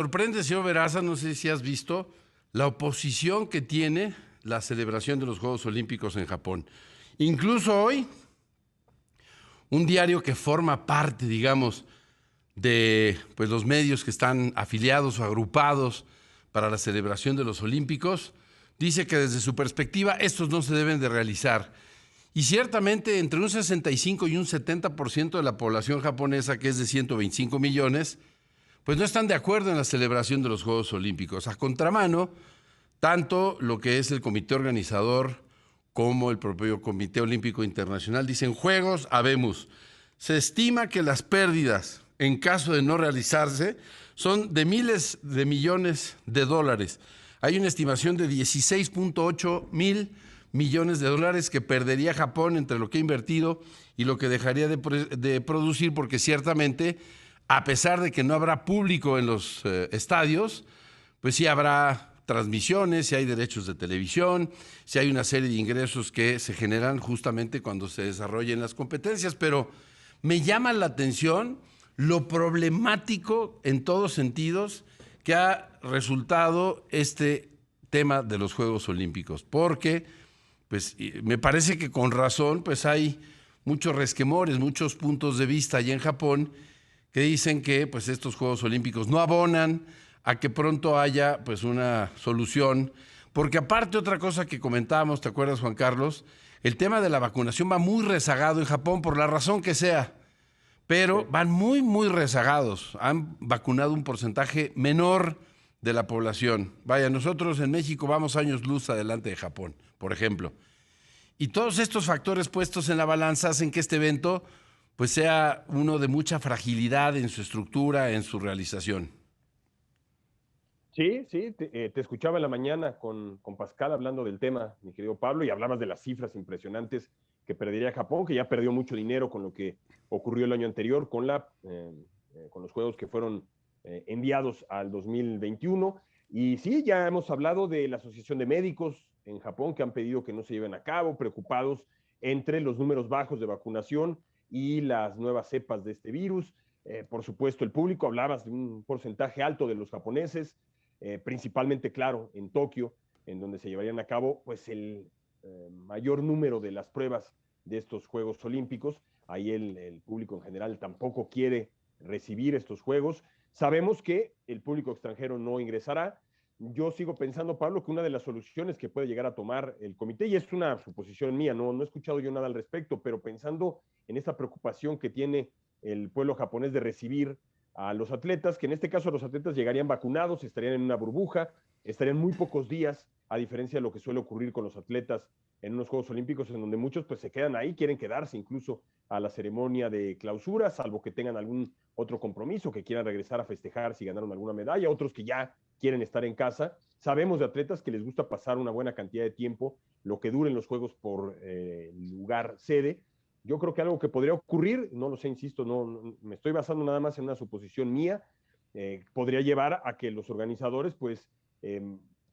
Sorprende, señor Veraza, no sé si has visto la oposición que tiene la celebración de los Juegos Olímpicos en Japón. Incluso hoy, un diario que forma parte, digamos, de pues, los medios que están afiliados o agrupados para la celebración de los Olímpicos, dice que desde su perspectiva estos no se deben de realizar. Y ciertamente entre un 65 y un 70% de la población japonesa, que es de 125 millones, pues no están de acuerdo en la celebración de los Juegos Olímpicos. A contramano, tanto lo que es el comité organizador como el propio Comité Olímpico Internacional dicen: juegos habemos. Se estima que las pérdidas en caso de no realizarse son de miles de millones de dólares. Hay una estimación de 16.8 mil millones de dólares que perdería Japón entre lo que ha invertido y lo que dejaría de producir, porque ciertamente, a pesar de que no habrá público en los estadios, pues sí habrá transmisiones, si hay derechos de televisión, si hay una serie de ingresos que se generan justamente cuando se desarrollen las competencias. Pero me llama la atención lo problemático en todos sentidos que ha resultado este tema de los Juegos Olímpicos, porque pues me parece que con razón pues hay muchos resquemores, muchos puntos de vista allá en Japón que dicen que pues estos Juegos Olímpicos no abonan a que pronto haya pues una solución, porque aparte otra cosa que comentábamos, ¿te acuerdas, Juan Carlos? El tema de la vacunación va muy rezagado en Japón por la razón que sea, pero Sí. van muy rezagados. Han vacunado un porcentaje menor de la población. Vaya, nosotros en México vamos años luz adelante de Japón, por ejemplo. Y todos estos factores puestos en la balanza hacen que este evento pues sea uno de mucha fragilidad en su estructura, en su realización. Sí, sí, te escuchaba en la mañana con Pascal hablando del tema, mi querido Pablo, y hablabas de las cifras impresionantes que perdería Japón, que ya perdió mucho dinero con lo que ocurrió el año anterior, con los juegos que fueron enviados al 2021. Y sí, ya hemos hablado de la Asociación de Médicos en Japón que han pedido que no se lleven a cabo, preocupados entre los números bajos de vacunación y las nuevas cepas de este virus. Por supuesto, el público, hablabas de un porcentaje alto de los japoneses, principalmente, claro, en Tokio, en donde se llevarían a cabo pues el mayor número de las pruebas de estos Juegos Olímpicos. Ahí el público en general tampoco quiere recibir estos Juegos. Sabemos que el público extranjero no ingresará. Yo sigo pensando, Pablo, que una de las soluciones que puede llegar a tomar el comité, y es una suposición mía, no he escuchado yo nada al respecto, pero pensando en esta preocupación que tiene el pueblo japonés de recibir a los atletas, que en este caso los atletas llegarían vacunados, estarían en una burbuja, estarían muy pocos días, a diferencia de lo que suele ocurrir con los atletas en unos Juegos Olímpicos, en donde muchos pues se quedan ahí, quieren quedarse incluso a la ceremonia de clausura, salvo que tengan algún otro compromiso, que quieran regresar a festejar si ganaron alguna medalla, otros que ya quieren estar en casa. Sabemos de atletas que les gusta pasar una buena cantidad de tiempo, lo que duren los Juegos por lugar sede. Yo creo que algo que podría ocurrir, no lo sé, insisto, no me estoy basando nada más en una suposición mía, podría llevar a que los organizadores pues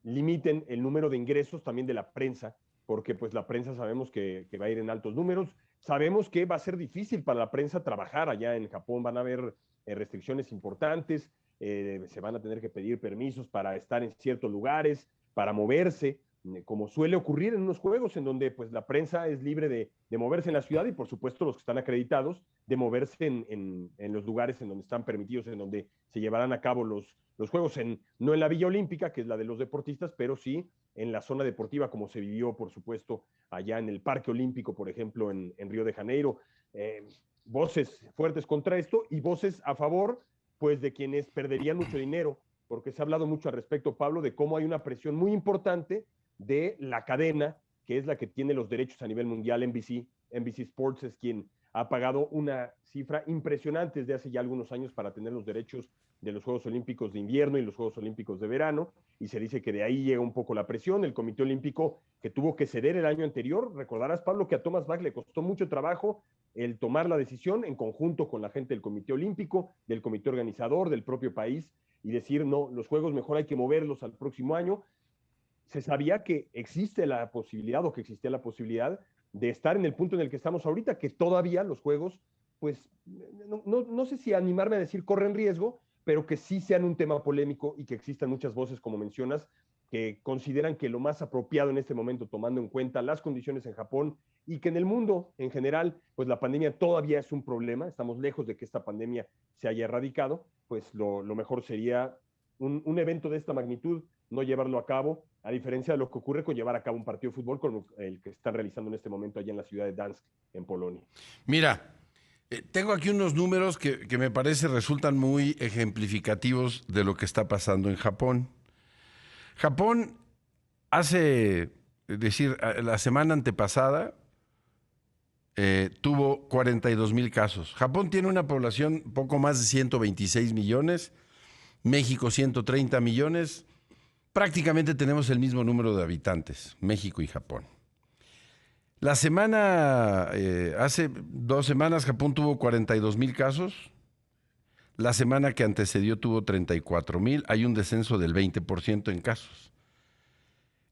limiten el número de ingresos también de la prensa, porque pues la prensa sabemos que va a ir en altos números, sabemos que va a ser difícil para la prensa trabajar allá en Japón, van a haber restricciones importantes, se van a tener que pedir permisos para estar en ciertos lugares, para moverse, como suele ocurrir en unos juegos en donde pues la prensa es libre de moverse en la ciudad y por supuesto los que están acreditados de moverse en los lugares en donde están permitidos, en donde se llevarán a cabo los juegos, no en la Villa Olímpica, que es la de los deportistas, pero sí en la zona deportiva como se vivió por supuesto allá en el Parque Olímpico, por ejemplo, en Río de Janeiro. Voces fuertes contra esto y voces a favor pues de quienes perderían mucho dinero, porque se ha hablado mucho al respecto, Pablo, de cómo hay una presión muy importante de la cadena, que es la que tiene los derechos a nivel mundial. NBC Sports es quien ha pagado una cifra impresionante desde hace ya algunos años para tener los derechos de los Juegos Olímpicos de invierno y los Juegos Olímpicos de verano, y se dice que de ahí llega un poco la presión. El Comité Olímpico, que tuvo que ceder el año anterior, recordarás, Pablo, que a Thomas Bach le costó mucho trabajo el tomar la decisión en conjunto con la gente del Comité Olímpico, del comité organizador, del propio país, y decir, no, los Juegos mejor hay que moverlos al próximo año. Se sabía que existe la posibilidad o que existía la posibilidad de estar en el punto en el que estamos ahorita, que todavía los juegos, pues, no sé si animarme a decir corren riesgo, pero que sí sean un tema polémico y que existan muchas voces, como mencionas, que consideran que lo más apropiado en este momento, tomando en cuenta las condiciones en Japón y que en el mundo en general, pues la pandemia todavía es un problema, estamos lejos de que esta pandemia se haya erradicado, pues lo mejor sería un evento de esta magnitud, no llevarlo a cabo, a diferencia de lo que ocurre con llevar a cabo un partido de fútbol como el que están realizando en este momento allá en la ciudad de Dansk, en Polonia. Mira, tengo aquí unos números que me parece resultan muy ejemplificativos de lo que está pasando en Japón. Japón hace, es decir, la semana antepasada tuvo 42,000 casos. Japón tiene una población poco más de 126 millones, México 130 millones. Prácticamente tenemos el mismo número de habitantes, México y Japón. La semana, hace 2 semanas, Japón tuvo 42,000 casos. La semana que antecedió tuvo 34,000. Hay un descenso del 20% en casos.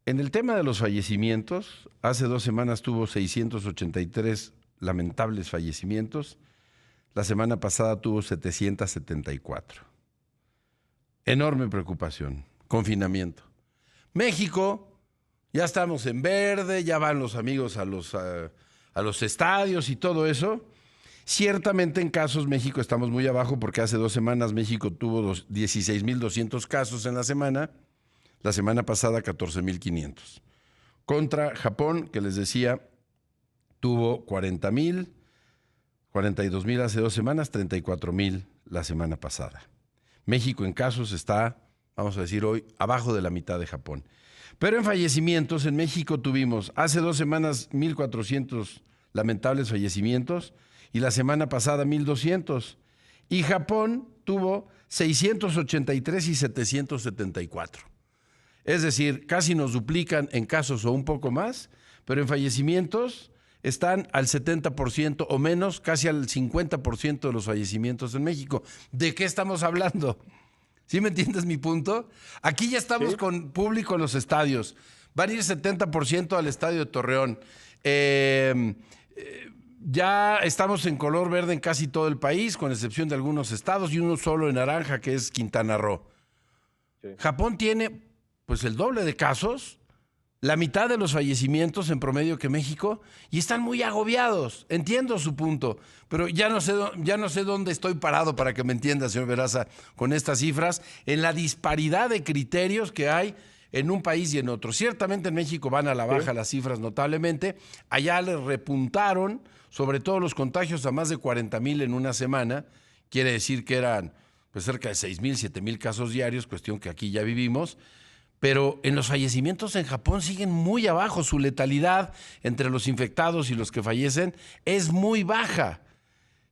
En el tema de los fallecimientos, hace 2 semanas tuvo 683 lamentables fallecimientos. La semana pasada tuvo 774. Enorme preocupación, confinamiento. México, ya estamos en verde, ya van los amigos a los estadios y todo eso. Ciertamente en casos México estamos muy abajo porque hace 2 semanas México tuvo 16,200 casos en la semana pasada 14,500. Contra Japón, que les decía, tuvo 40,000, 42,000 hace 2 semanas, 34,000 la semana pasada. México en casos está, vamos a decir hoy, abajo de la mitad de Japón. Pero en fallecimientos, en México tuvimos hace 2 semanas 1,400 lamentables fallecimientos y la semana pasada 1,200. Y Japón tuvo 683 y 774. Es decir, casi nos duplican en casos o un poco más, pero en fallecimientos están al 70% o menos, casi al 50% de los fallecimientos en México. ¿De qué estamos hablando? ¿Sí me entiendes mi punto? Aquí ya estamos con público en los estadios. Van a ir 70% al estadio de Torreón. Ya estamos en color verde en casi todo el país, con excepción de algunos estados, y uno solo en naranja, que es Quintana Roo. Sí. Japón tiene pues el doble de casos, la mitad de los fallecimientos en promedio que México, y están muy agobiados. Entiendo su punto, pero ya no sé dónde estoy parado para que me entienda, señor Veraza, con estas cifras, en la disparidad de criterios que hay en un país y en otro. Ciertamente en México van a la baja las cifras notablemente. Allá les repuntaron, sobre todo los contagios, a más de 40,000 en una semana. Quiere decir que eran pues cerca de 6,000, 7,000 casos diarios, cuestión que aquí ya vivimos. Pero en los fallecimientos en Japón siguen muy abajo. Su letalidad entre los infectados y los que fallecen es muy baja.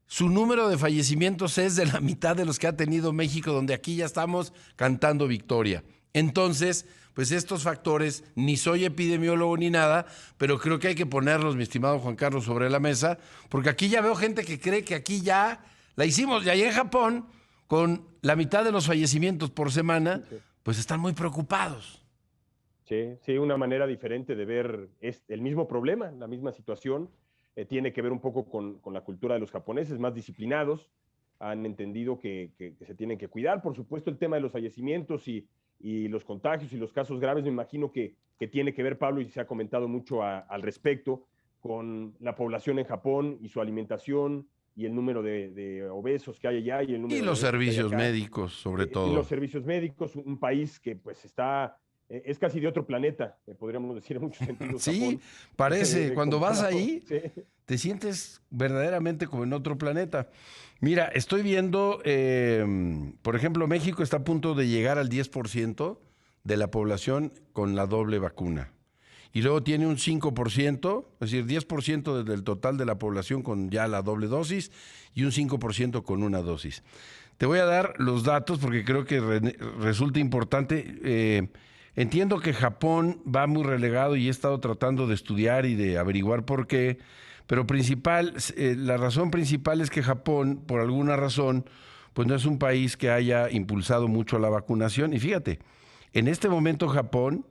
Su número de fallecimientos es de la mitad de los que ha tenido México, donde aquí ya estamos cantando victoria. Entonces, pues estos factores, ni soy epidemiólogo ni nada, pero creo que hay que ponerlos, mi estimado Juan Carlos, sobre la mesa, porque aquí ya veo gente que cree que aquí ya la hicimos. Y allá en Japón, con la mitad de los fallecimientos por semana, pues están muy preocupados. Sí, una manera diferente de ver el mismo problema, la misma situación. Tiene que ver un poco con la cultura de los japoneses, más disciplinados. Han entendido que se tienen que cuidar. Por supuesto, el tema de los fallecimientos y los contagios y los casos graves, me imagino que tiene que ver, Pablo, y se ha comentado mucho al respecto, con la población en Japón y su alimentación y el número de obesos que hay allá. Y los servicios médicos, sobre todo. Y los servicios médicos, un país que pues es casi de otro planeta, podríamos decir en muchos sentidos. Sí, Japón. parece. Cuando vas ahí, te sientes verdaderamente como en otro planeta. Mira, estoy viendo, por ejemplo, México está a punto de llegar al 10% de la población con la doble vacuna. Y luego tiene un 5%, es decir, 10% del total de la población con ya la doble dosis y un 5% con una dosis. Te voy a dar los datos porque creo que resulta importante. Entiendo que Japón va muy relegado y he estado tratando de estudiar y de averiguar por qué, pero la razón principal es que Japón, por alguna razón, pues no es un país que haya impulsado mucho la vacunación. Y fíjate, en este momento Japón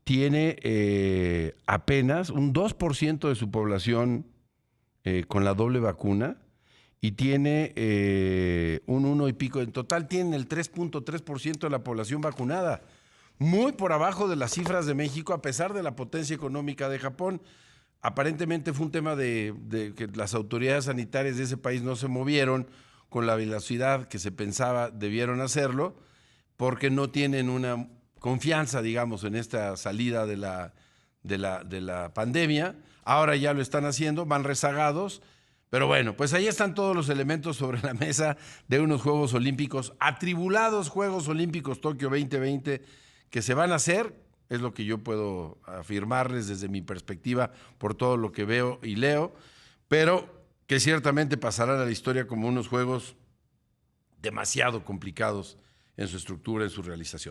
tiene apenas un 2% de su población con la doble vacuna y tiene un 1 y pico. En total tienen el 3.3% de la población vacunada. Muy por abajo de las cifras de México, a pesar de la potencia económica de Japón. Aparentemente fue un tema de que las autoridades sanitarias de ese país no se movieron con la velocidad que se pensaba debieron hacerlo, porque no tienen una confianza, digamos, en esta salida de la pandemia. Ahora ya lo están haciendo, van rezagados. Pero bueno, pues ahí están todos los elementos sobre la mesa de unos Juegos Olímpicos, atribulados Juegos Olímpicos Tokio 2020, que se van a hacer, es lo que yo puedo afirmarles desde mi perspectiva por todo lo que veo y leo, pero que ciertamente pasarán a la historia como unos Juegos demasiado complicados en su estructura, en su realización.